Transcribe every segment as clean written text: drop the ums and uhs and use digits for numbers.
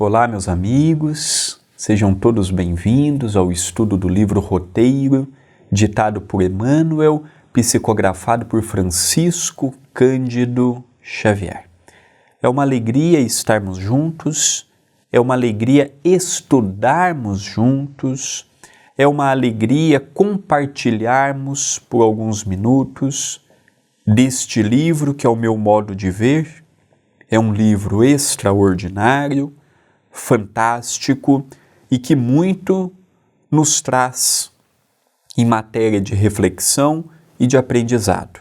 Olá, meus amigos, sejam todos bem-vindos ao estudo do livro Roteiro, ditado por Emmanuel, psicografado por Francisco Cândido Xavier. É uma alegria estarmos juntos, é uma alegria estudarmos juntos, é uma alegria compartilharmos por alguns minutos deste livro que, ao meu modo de ver, é um livro extraordinário, fantástico e que muito nos traz em matéria de reflexão e de aprendizado.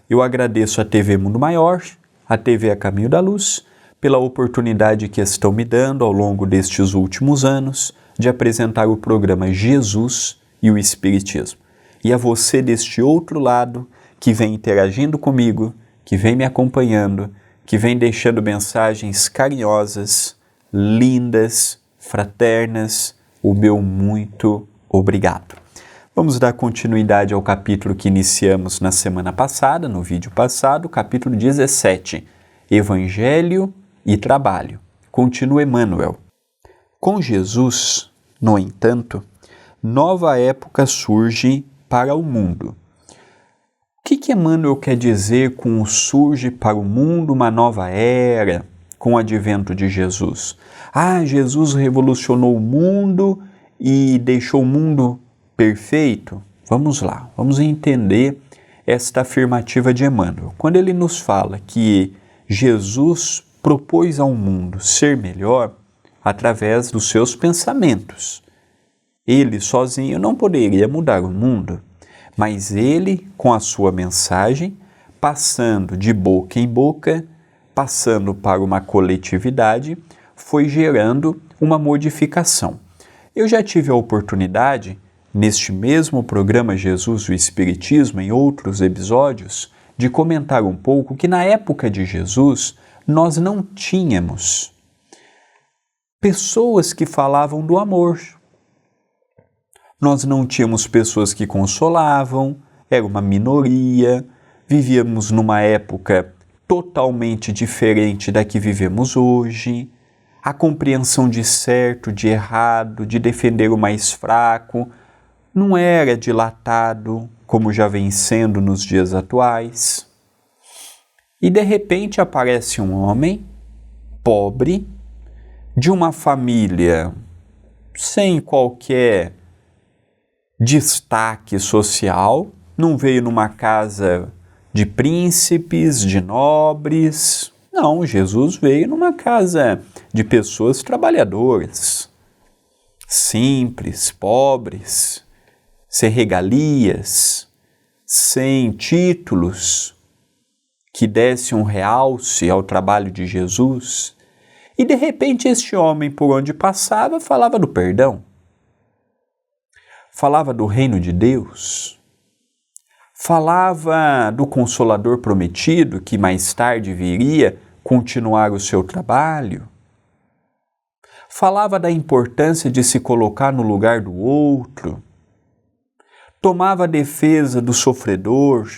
Eu agradeço à TV Mundo Maior, à TV A Caminho da Luz, pela oportunidade que estão me dando ao longo destes últimos anos de apresentar o programa Jesus e o Espiritismo. E a você deste outro lado que vem interagindo comigo, que vem me acompanhando, que vem deixando mensagens carinhosas, lindas, fraternas, o meu muito obrigado. Vamos dar continuidade ao capítulo que iniciamos na semana passada, no vídeo passado, capítulo 17, Evangelho e Trabalho. Continua Emmanuel. Com Jesus, no entanto, nova época surge para o mundo. O que Emmanuel quer dizer com surge para o mundo uma nova era com o advento de Jesus? Jesus revolucionou o mundo e deixou o mundo perfeito? Vamos lá, vamos entender esta afirmativa de Emmanuel. Quando ele nos fala que Jesus propôs ao mundo ser melhor através dos seus pensamentos. Ele sozinho não poderia mudar o mundo. Mas ele, com a sua mensagem, passando de boca em boca, passando para uma coletividade, foi gerando uma modificação. Eu já tive a oportunidade, neste mesmo programa Jesus e o Espiritismo, em outros episódios, de comentar um pouco que na época de Jesus nós não tínhamos pessoas que falavam do amor. Nós não tínhamos pessoas que consolavam, era uma minoria, vivíamos numa época totalmente diferente da que vivemos hoje. A compreensão de certo, de errado, de defender o mais fraco, não era dilatado como já vem sendo nos dias atuais. E de repente aparece um homem pobre, de uma família sem qualquer destaque social, não veio numa casa de príncipes, de nobres. Não, Jesus veio numa casa de pessoas trabalhadoras, simples, pobres, sem regalias, sem títulos que dessem um realce ao trabalho de Jesus. E de repente este homem, por onde passava, falava do perdão. Falava do reino de Deus, falava do Consolador prometido que mais tarde viria continuar o seu trabalho, falava da importância de se colocar no lugar do outro, tomava a defesa do sofredor,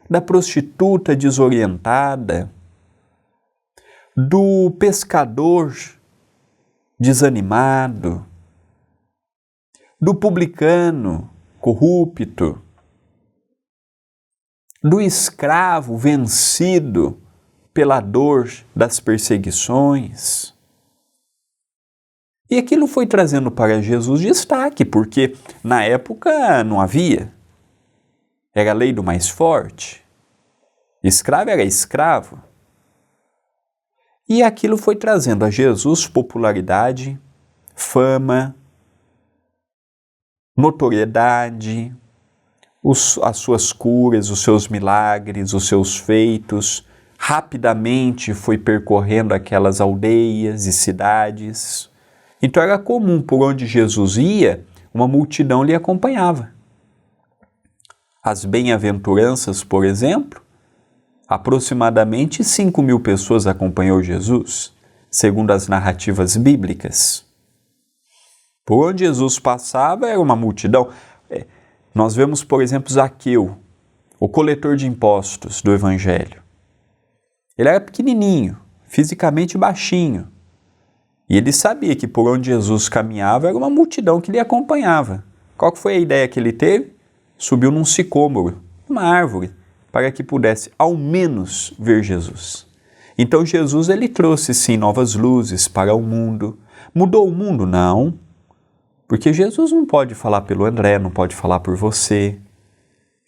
da prostituta desorientada, do pescador desanimado, do publicano corrupto, do escravo vencido pela dor das perseguições. E aquilo foi trazendo para Jesus destaque, porque na época não havia. Era a lei do mais forte. Escravo era escravo. E aquilo foi trazendo a Jesus popularidade, fama, notoriedade, as suas curas, os seus milagres, os seus feitos. Rapidamente foi percorrendo aquelas aldeias e cidades. Então era comum, por onde Jesus ia, uma multidão lhe acompanhava. As bem-aventuranças, por exemplo, aproximadamente 5.000 pessoas acompanhou Jesus, segundo as narrativas bíblicas. Por onde Jesus passava era uma multidão. Nós vemos, por exemplo, Zaqueu, o coletor de impostos do Evangelho. Ele era pequenininho, fisicamente baixinho. E ele sabia que por onde Jesus caminhava era uma multidão que lhe acompanhava. Qual que foi a ideia que ele teve? Subiu num sicômoro, uma árvore, para que pudesse ao menos ver Jesus. Então Jesus ele trouxe sim novas luzes para o mundo. Mudou o mundo? Não. Porque Jesus não pode falar pelo André, não pode falar por você.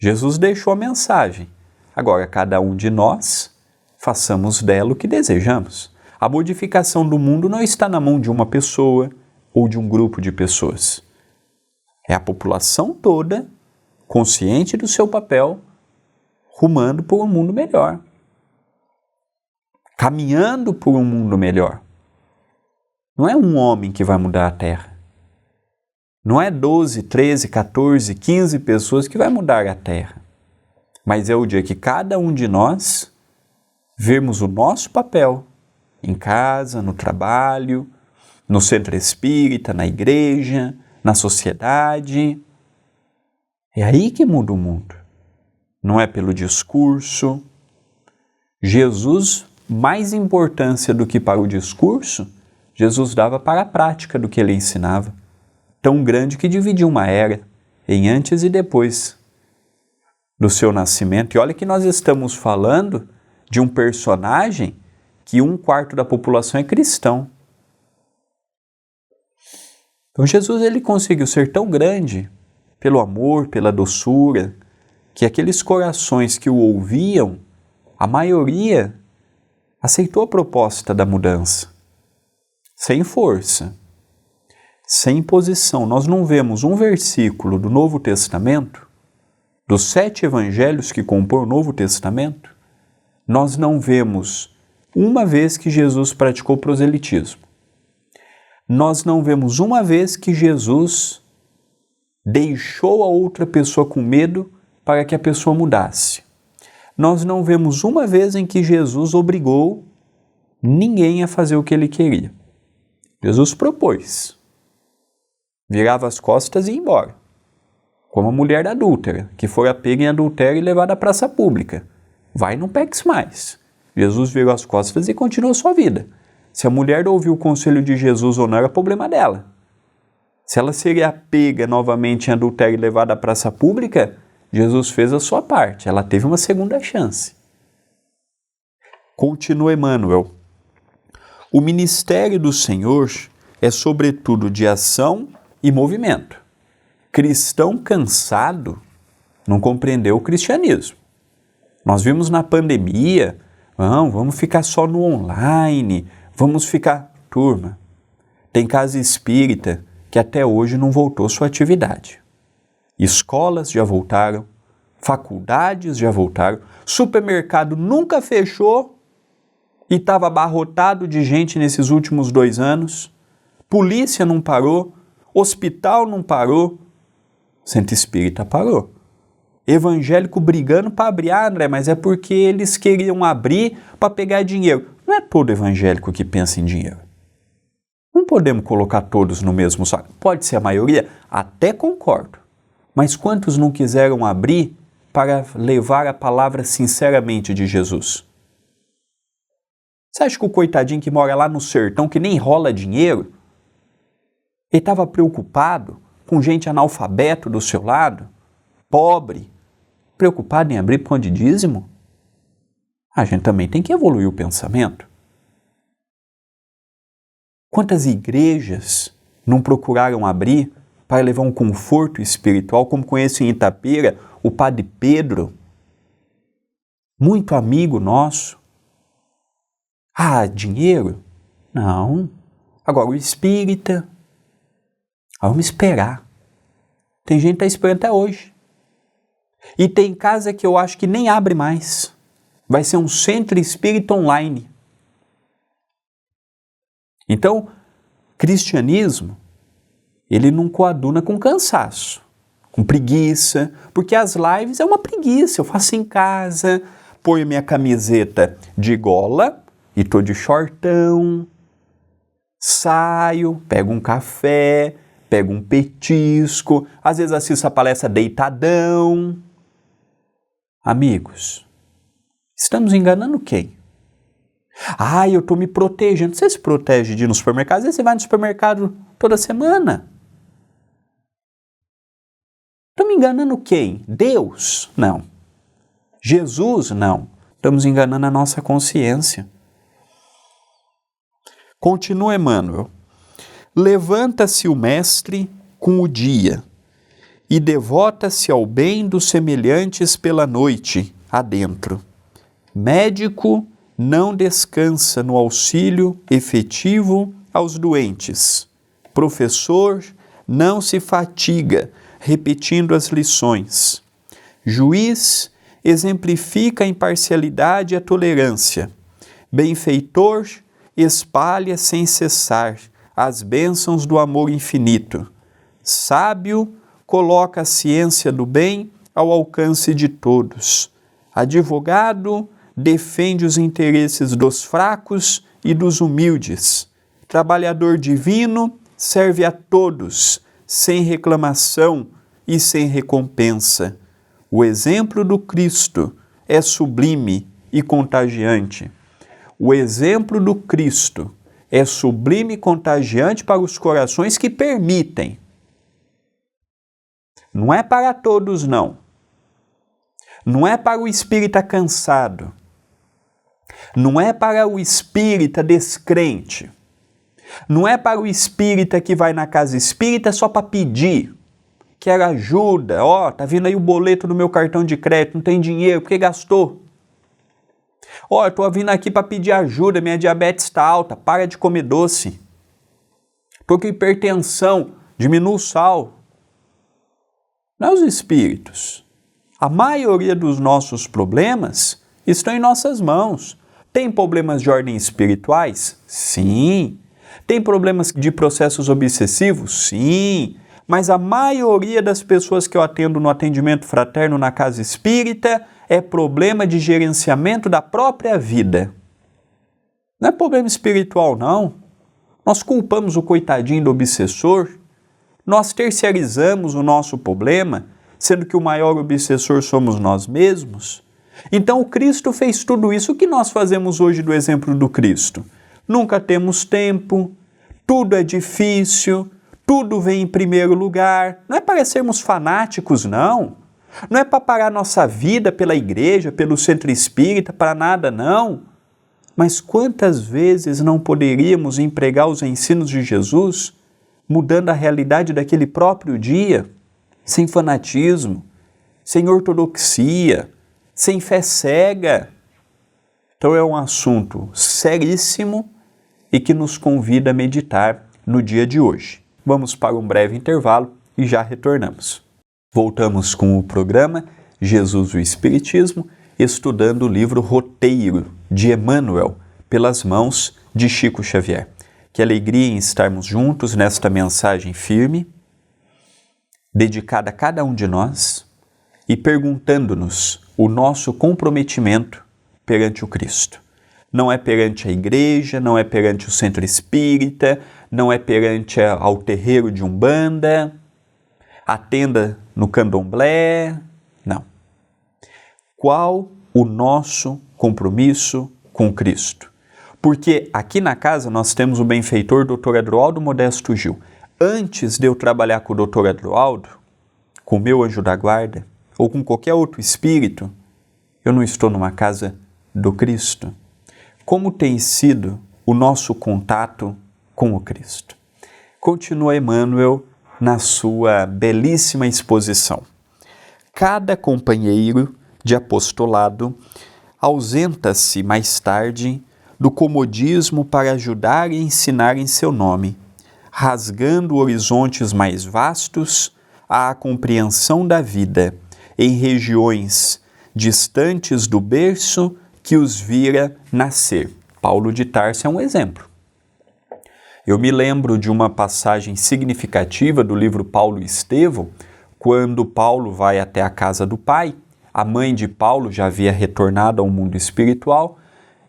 Jesus deixou a mensagem. Agora cada um de nós façamos dela o que desejamos. A modificação do mundo não está na mão de uma pessoa ou de um grupo de pessoas. É a população toda, consciente do seu papel, rumando por um mundo melhor. Caminhando por um mundo melhor. Não é um homem que vai mudar a Terra. Não é 12, 13, 14, 15 pessoas que vai mudar a Terra. Mas é o dia que cada um de nós vermos o nosso papel em casa, no trabalho, no centro espírita, na igreja, na sociedade. É aí que muda o mundo. Não é pelo discurso. Jesus, mais importância do que para o discurso, Jesus dava para a prática do que ele ensinava. Tão grande que dividiu uma era em antes e depois do seu nascimento. E olha que nós estamos falando de um personagem que 1/4 da população é cristão. Então Jesus ele conseguiu ser tão grande pelo amor, pela doçura, que aqueles corações que o ouviam, a maioria aceitou a proposta da mudança. Sem força, sem imposição. Nós não vemos um versículo do Novo Testamento, dos 7 evangelhos que compõem o Novo Testamento, nós não vemos uma vez que Jesus praticou proselitismo. Nós não vemos uma vez que Jesus deixou a outra pessoa com medo para que a pessoa mudasse. Nós não vemos uma vez em que Jesus obrigou ninguém a fazer o que ele queria. Jesus propôs. Virava as costas e ia embora. Como a mulher adúltera, que foi pega em adultério e levada à praça pública. Vai e não peques mais. Jesus virou as costas e continuou sua vida. Se a mulher ouviu o conselho de Jesus ou não, era problema dela. Se ela seria pega novamente em adultério e levada à praça pública, Jesus fez a sua parte. Ela teve uma segunda chance. Continua Emmanuel. O ministério do Senhor é sobretudo de ação e movimento. Cristão cansado não compreendeu o cristianismo. Nós vimos na pandemia, vamos ficar só no online, vamos ficar... Turma, tem casa espírita que até hoje não voltou sua atividade. Escolas já voltaram, faculdades já voltaram, supermercado nunca fechou e estava abarrotado de gente nesses últimos 2 anos, polícia não parou, hospital não parou, centro espírita parou. Evangélico brigando para abrir, André, mas é porque eles queriam abrir para pegar dinheiro. Não é todo evangélico que pensa em dinheiro. Não podemos colocar todos no mesmo saco. Pode ser a maioria? Até concordo. Mas quantos não quiseram abrir para levar a palavra sinceramente de Jesus? Você acha que o coitadinho que mora lá no sertão, que nem rola dinheiro, ele estava preocupado com gente analfabeto do seu lado, pobre, preocupado em abrir pão de dízimo? A gente também tem que evoluir o pensamento. Quantas igrejas não procuraram abrir para levar um conforto espiritual, como conheço em Itapira, o Padre Pedro, muito amigo nosso. Dinheiro? Não. Agora, o espírita, vamos esperar. Tem gente que está esperando até hoje. E tem casa que eu acho que nem abre mais. Vai ser um centro espírita online. Então, cristianismo, ele não coaduna com cansaço, com preguiça, porque as lives é uma preguiça. Eu faço em casa, ponho minha camiseta de gola e tô de shortão, saio, pego um café, pego um petisco, às vezes assisto a palestra deitadão. Amigos, estamos enganando quem? Ah, eu estou me protegendo. Você se protege de ir no supermercado? Às vezes você vai no supermercado toda semana. Estou me enganando quem? Deus? Não. Jesus? Não. Estamos enganando a nossa consciência. Continua Emmanuel. Levanta-se o mestre com o dia e devota-se ao bem dos semelhantes pela noite, adentro. Médico não descansa no auxílio efetivo aos doentes. Professor não se fatiga repetindo as lições. Juiz exemplifica a imparcialidade e a tolerância. Benfeitor espalha sem cessar as bênçãos do amor infinito. Sábio coloca a ciência do bem ao alcance de todos. Advogado defende os interesses dos fracos e dos humildes. Trabalhador divino serve a todos, sem reclamação e sem recompensa. O exemplo do Cristo é sublime e contagiante. O exemplo do Cristo é sublime e contagiante para os corações que permitem. Não é para todos, não. Não é para o espírita cansado. Não é para o espírita descrente. Não é para o espírita que vai na casa espírita só para pedir. Quero ajuda. Ó, tá vindo aí o boleto do meu cartão de crédito, não tem dinheiro, porque gastou. Ó, eu tô vindo aqui para pedir ajuda, minha diabetes está alta, para de comer doce. Tô com hipertensão, diminua o sal. Não é os espíritos. A maioria dos nossos problemas estão em nossas mãos. Tem problemas de ordem espirituais? Sim. Tem problemas de processos obsessivos? Sim. Mas a maioria das pessoas que eu atendo no atendimento fraterno na casa espírita é problema de gerenciamento da própria vida. Não é problema espiritual, não. Nós culpamos o coitadinho do obsessor. Nós terceirizamos o nosso problema, sendo que o maior obsessor somos nós mesmos. Então o Cristo fez tudo isso. O que nós fazemos hoje do exemplo do Cristo? Nunca temos tempo, tudo é difícil, tudo vem em primeiro lugar. Não é para sermos fanáticos, não. Não é para parar nossa vida pela igreja, pelo centro espírita, para nada, não. Mas quantas vezes não poderíamos empregar os ensinos de Jesus, mudando a realidade daquele próprio dia, sem fanatismo, sem ortodoxia, sem fé cega? Então é um assunto seríssimo e que nos convida a meditar no dia de hoje. Vamos para um breve intervalo e já retornamos. Voltamos com o programa Jesus e o Espiritismo, estudando o livro Roteiro, de Emmanuel, pelas mãos de Chico Xavier. Que alegria em estarmos juntos nesta mensagem firme, dedicada a cada um de nós e perguntando-nos o nosso comprometimento perante o Cristo. Não é perante a igreja, não é perante o centro espírita, não é perante ao terreiro de Umbanda, a tenda no candomblé, não. Qual o nosso compromisso com Cristo? Porque aqui na casa nós temos o benfeitor Dr. Adroaldo Modesto Gil. Antes de eu trabalhar com o Dr. Adroaldo, com o meu anjo da guarda, ou com qualquer outro espírito, eu não estou numa casa do Cristo. Como tem sido o nosso contato com o Cristo? Continua Emmanuel na sua belíssima exposição. Cada companheiro de apostolado ausenta-se mais tarde do comodismo para ajudar e ensinar em seu nome, rasgando horizontes mais vastos à compreensão da vida em regiões distantes do berço que os vira nascer. Paulo de Tarso é um exemplo. Eu me lembro de uma passagem significativa do livro Paulo e Estevão, quando Paulo vai até a casa do pai. A mãe de Paulo já havia retornado ao mundo espiritual,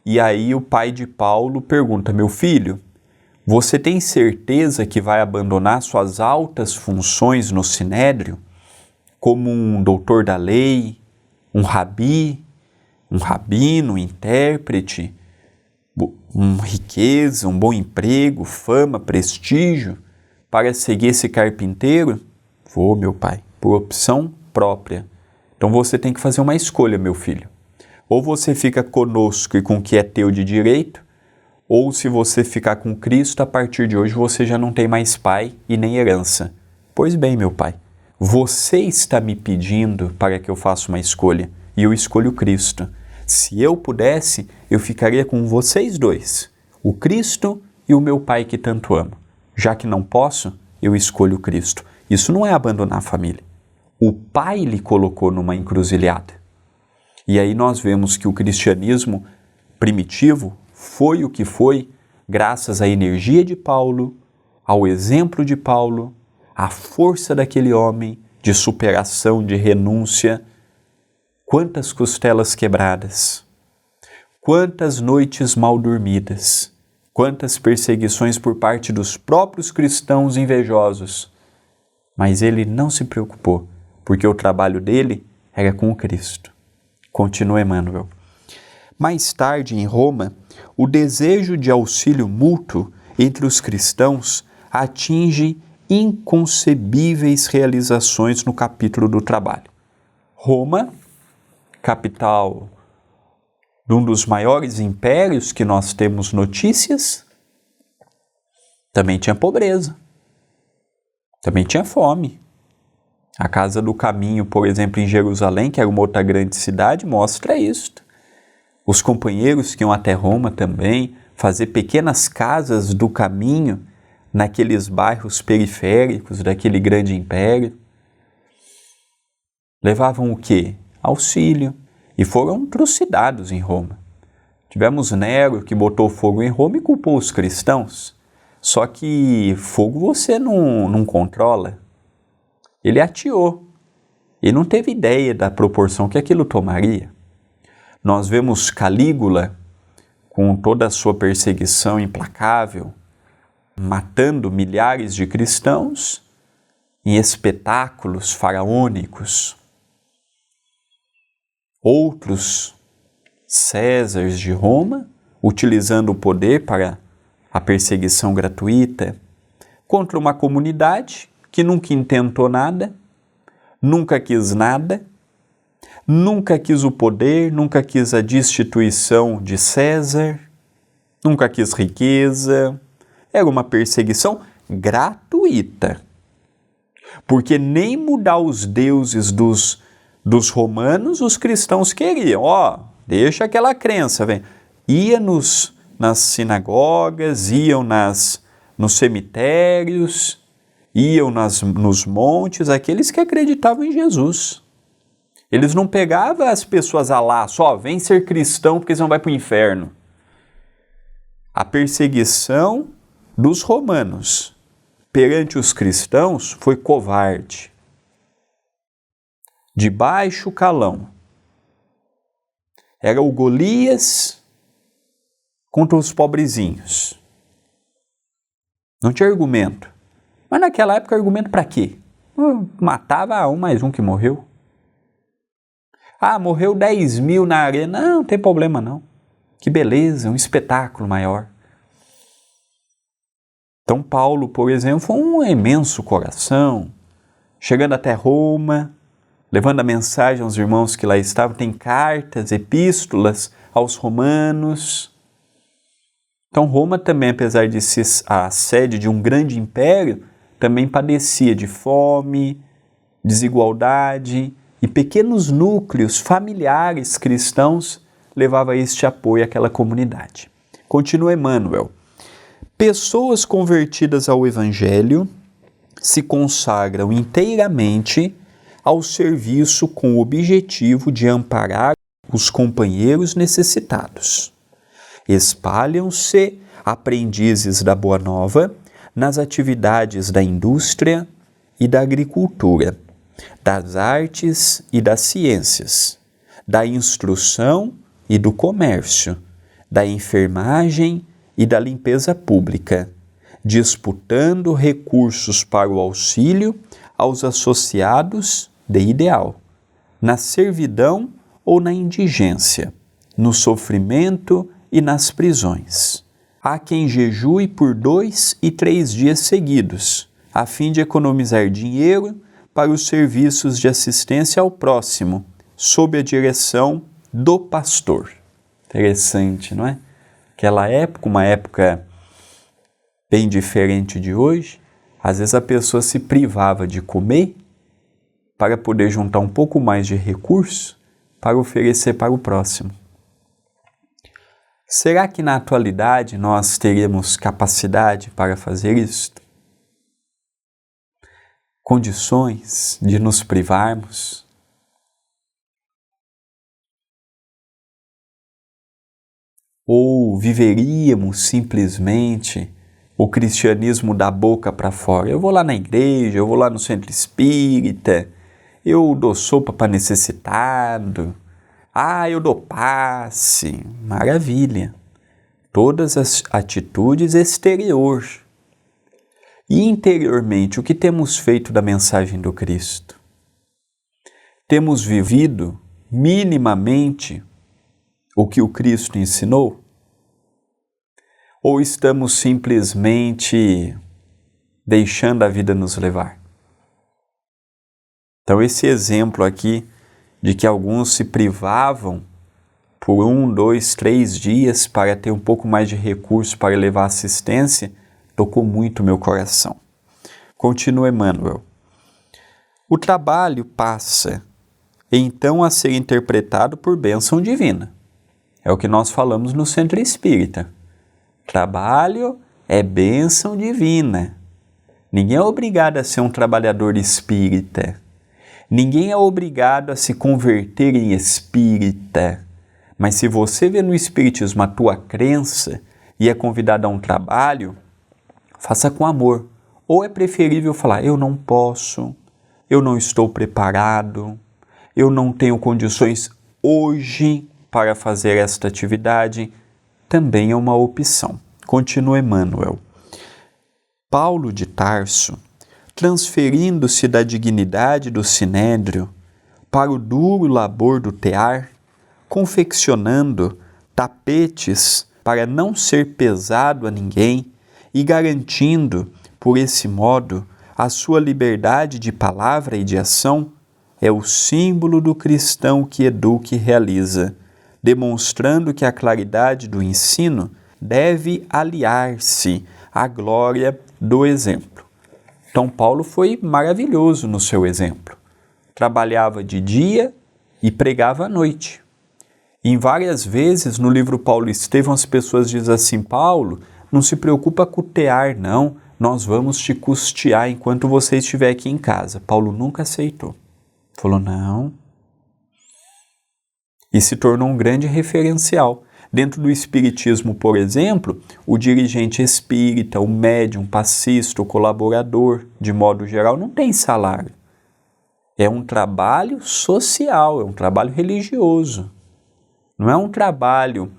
e aí o pai de Paulo pergunta: meu filho, você tem certeza que vai abandonar suas altas funções no sinédrio, como um doutor da lei, um rabi, um rabino, um intérprete? riqueza, um bom emprego, fama, prestígio, para seguir esse carpinteiro? Vou, meu pai, por opção própria. Então você tem que fazer uma escolha, meu filho. Ou você fica conosco e com o que é teu de direito, ou se você ficar com Cristo, a partir de hoje você já não tem mais pai e nem herança. Pois bem, meu pai, você está me pedindo para que eu faça uma escolha, e eu escolho Cristo. Se eu pudesse, eu ficaria com vocês dois, o Cristo e o meu pai que tanto amo. Já que não posso, eu escolho Cristo. Isso não é abandonar a família. O pai lhe colocou numa encruzilhada. E aí nós vemos que o cristianismo primitivo foi o que foi graças à energia de Paulo, ao exemplo de Paulo, à força daquele homem de superação, de renúncia. Quantas costelas quebradas, quantas noites mal dormidas, quantas perseguições por parte dos próprios cristãos invejosos. Mas ele não se preocupou, porque o trabalho dele era com o Cristo. Continua Emmanuel. Mais tarde, em Roma, o desejo de auxílio mútuo entre os cristãos atinge inconcebíveis realizações no capítulo do trabalho. Roma, capital de um dos maiores impérios que nós temos notícias, também tinha pobreza, também tinha fome. A Casa do Caminho, por exemplo, em Jerusalém, que era uma outra grande cidade, mostra isto. Os companheiros que iam até Roma também, fazer pequenas casas do caminho naqueles bairros periféricos daquele grande império. Levavam o quê? Auxílio. E foram trucidados em Roma. Tivemos Nero, que botou fogo em Roma e culpou os cristãos. Só que fogo você não controla. Ele ateou. E não teve ideia da proporção que aquilo tomaria. Nós vemos Calígula, com toda a sua perseguição implacável, matando milhares de cristãos em espetáculos faraônicos. Outros Césares de Roma, utilizando o poder para a perseguição gratuita contra uma comunidade que nunca intentou nada, nunca quis nada, nunca quis o poder, nunca quis a destituição de César, nunca quis riqueza. Era uma perseguição gratuita. Porque nem mudar os deuses dos romanos os cristãos queriam. Deixa aquela crença, vem. Ia nas sinagogas, iam nos cemitérios, iam nos montes, aqueles que acreditavam em Jesus. Eles não pegavam as pessoas a laço, vem ser cristão porque senão vai para o inferno. A perseguição dos romanos perante os cristãos foi covarde. De baixo calão. Era o Golias contra os pobrezinhos. Não tinha argumento. Mas naquela época, argumento para quê? Matava um mais um que morreu. Morreu 10 mil na arena. Não tem problema não. Que beleza, um espetáculo maior. Então Paulo, por exemplo, foi um imenso coração. Chegando até Roma, levando a mensagem aos irmãos que lá estavam, tem cartas, epístolas aos romanos. Então Roma também, apesar de ser a sede de um grande império, também padecia de fome, desigualdade, e pequenos núcleos familiares cristãos levavam este apoio àquela comunidade. Continua Emmanuel. Pessoas convertidas ao Evangelho se consagram inteiramente ao serviço com o objetivo de amparar os companheiros necessitados. Espalham-se aprendizes da Boa Nova nas atividades da indústria e da agricultura, das artes e das ciências, da instrução e do comércio, da enfermagem e da limpeza pública, disputando recursos para o auxílio aos associados de ideal, na servidão ou na indigência, no sofrimento e nas prisões. Há quem jejue por 2 e 3 dias seguidos, a fim de economizar dinheiro para os serviços de assistência ao próximo, sob a direção do pastor. Interessante, não é? Aquela época, uma época bem diferente de hoje, às vezes a pessoa se privava de comer para poder juntar um pouco mais de recurso para oferecer para o próximo. Será que na atualidade nós teríamos capacidade para fazer isto? Condições de nos privarmos? Ou viveríamos simplesmente o cristianismo da boca para fora? Eu vou lá na igreja, eu vou lá no centro espírita, eu dou sopa para necessitado, eu dou passe, maravilha. Todas as atitudes exterior. E interiormente, o que temos feito da mensagem do Cristo? Temos vivido minimamente o que o Cristo ensinou? Ou estamos simplesmente deixando a vida nos levar? Então esse exemplo aqui de que alguns se privavam por 1, 2, 3 dias para ter um pouco mais de recurso para levar assistência, tocou muito meu coração. Continua Emmanuel. O trabalho passa, então, a ser interpretado por bênção divina. É o que nós falamos no Centro Espírita. Trabalho é bênção divina. Ninguém é obrigado a ser um trabalhador espírita. Ninguém é obrigado a se converter em espírita. Mas se você vê no espiritismo a tua crença e é convidado a um trabalho, faça com amor. Ou é preferível falar, eu não posso, eu não estou preparado, eu não tenho condições hoje para fazer esta atividade, também é uma opção. Continua Emmanuel. Paulo de Tarso, transferindo-se da dignidade do sinédrio para o duro labor do tear, confeccionando tapetes para não ser pesado a ninguém e garantindo, por esse modo, a sua liberdade de palavra e de ação, é o símbolo do cristão que educa e realiza, demonstrando que a claridade do ensino deve aliar-se à glória do exemplo. Então Paulo foi maravilhoso no seu exemplo. Trabalhava de dia e pregava à noite. Em várias vezes no livro Paulo e Estevão as pessoas dizem assim, Paulo, não se preocupa com o tear não, nós vamos te custear enquanto você estiver aqui em casa. Paulo nunca aceitou. Falou, não. E se tornou um grande referencial. Dentro do espiritismo, por exemplo, o dirigente espírita, o médium, passista, o colaborador, de modo geral, não tem salário. É um trabalho social, é um trabalho religioso. Não é um trabalho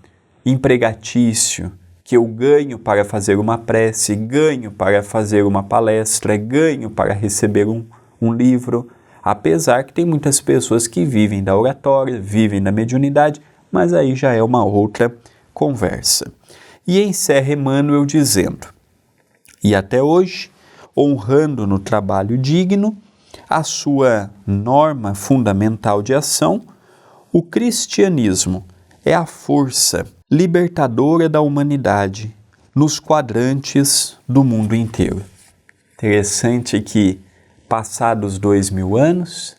empregatício, que eu ganho para fazer uma prece, ganho para fazer uma palestra, ganho para receber um livro. Apesar que tem muitas pessoas que vivem da oratória, vivem da mediunidade, mas aí já é uma outra conversa. E encerra Emmanuel dizendo, e até hoje, honrando no trabalho digno, a sua norma fundamental de ação, o cristianismo é a força libertadora da humanidade nos quadrantes do mundo inteiro. Interessante que, passados 2000 anos,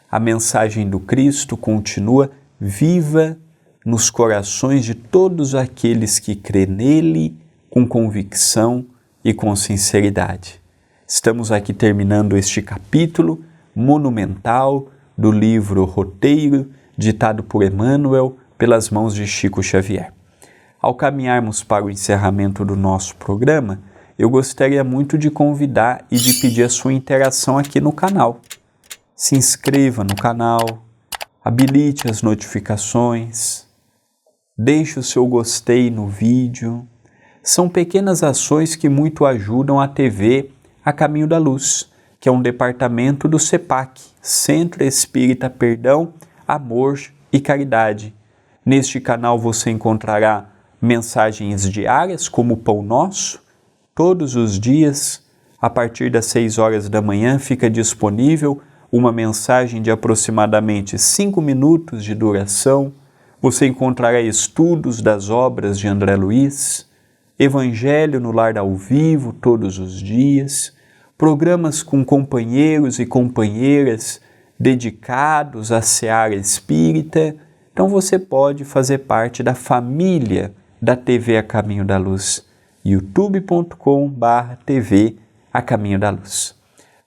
a mensagem do Cristo continua viva nos corações de todos aqueles que crêem nele com convicção e com sinceridade. Estamos aqui terminando este capítulo monumental do livro Roteiro, ditado por Emmanuel, pelas mãos de Chico Xavier. Ao caminharmos para o encerramento do nosso programa, eu gostaria muito de convidar e de pedir a sua interação aqui no canal. Se inscreva no canal, habilite as notificações, deixe o seu gostei no vídeo. São pequenas ações que muito ajudam a TV A Caminho da Luz, que é um departamento do CEPAC, Centro Espírita Perdão, Amor e Caridade. Neste canal você encontrará mensagens diárias, como o Pão Nosso. Todos os dias, a partir das 6 horas da manhã, fica disponível uma mensagem de aproximadamente 5 minutos de duração. Você encontrará estudos das obras de André Luiz, Evangelho no Lar ao Vivo todos os dias, programas com companheiros e companheiras dedicados à seara espírita. Então você pode fazer parte da família da TV A Caminho da Luz, youtube.com/TV A Caminho da Luz.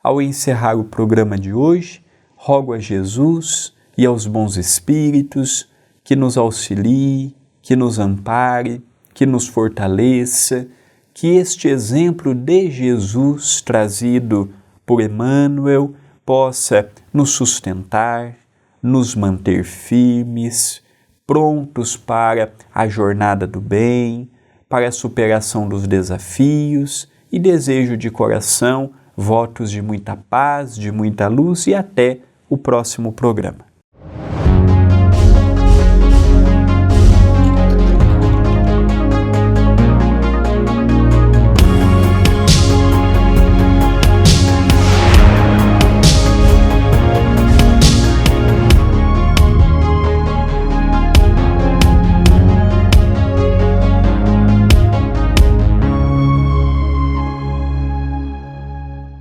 Ao encerrar o programa de hoje, rogo a Jesus e aos bons espíritos que nos auxilie, que nos ampare, que nos fortaleça, que este exemplo de Jesus trazido por Emmanuel possa nos sustentar, nos manter firmes, prontos para a jornada do bem, para a superação dos desafios, e desejo de coração votos de muita paz, de muita luz, e até o próximo programa.